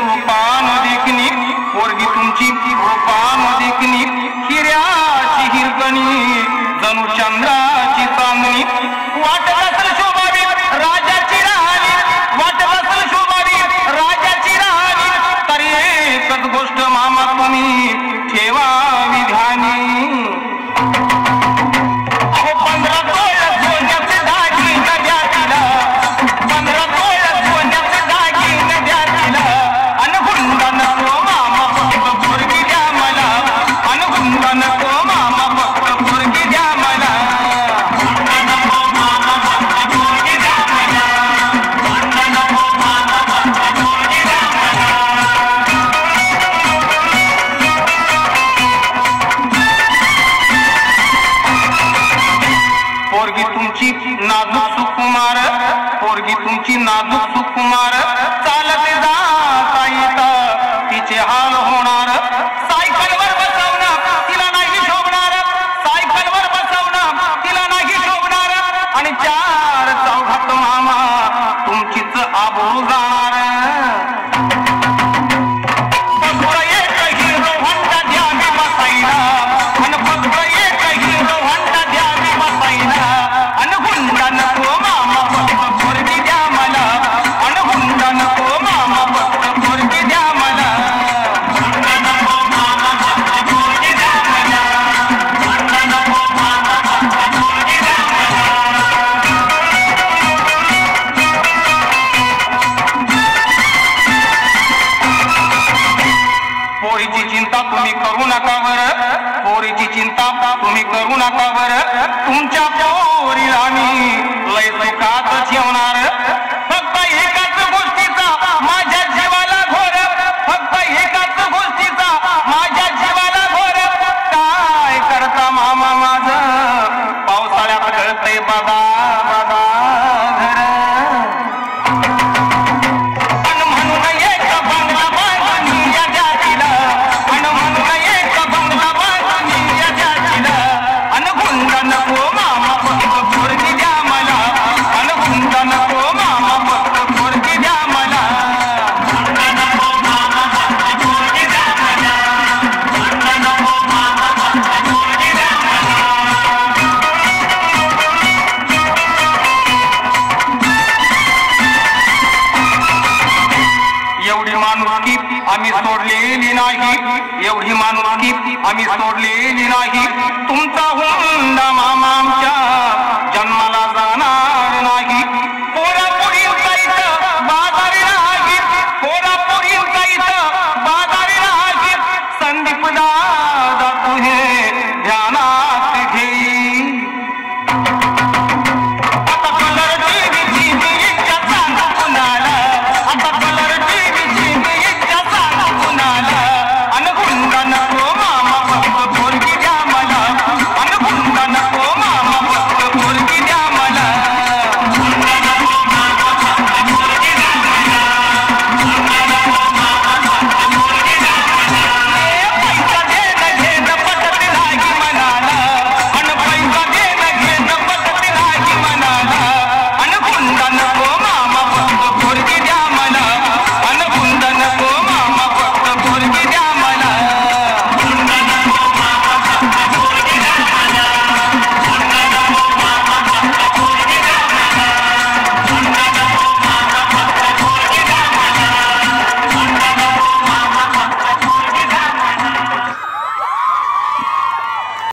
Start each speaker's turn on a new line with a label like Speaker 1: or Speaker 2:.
Speaker 1: रूपान देखणी पोरगी तुमची रूपान देखणी हिऱ्याची हिरकणी जणू चंद्राची चांदणी वाटत असेल शोभावी राजाची राणी वाटत असेल शोभावी राजाची राणी तरी एकच गोष्ट मामा तुम्ही ठेवावी ध्यानी नाजूक सुकुमार पोरगी तुमची नाजूक सुकुमार चालते जाता येत तिचे हाल होणार सायकलवर बसवणं तिला नाही शोभणार सायकलवर बसवणं तिला नाही शोभणार आणि चार चौघात मामा तुमचीच आबरू जाणार पोरीची चिंता तुम्ही करू नका बरं तुमच्या पोरीला मी लय सुखात ठेवणार फक्त एकाच गोष्टीचा माझ्या जीवाला घोर फक्त एकाच गोष्टीचा माझ्या जीवाला घोर काय करता मामा माझं पावसाळ्यात कळतंय बघा बघा घर आम्ही सोडलेली नाही एवढी माणुसकी आम्ही सोडलेली नाही तुमचा हुंडा मामा आमच्या जन्माला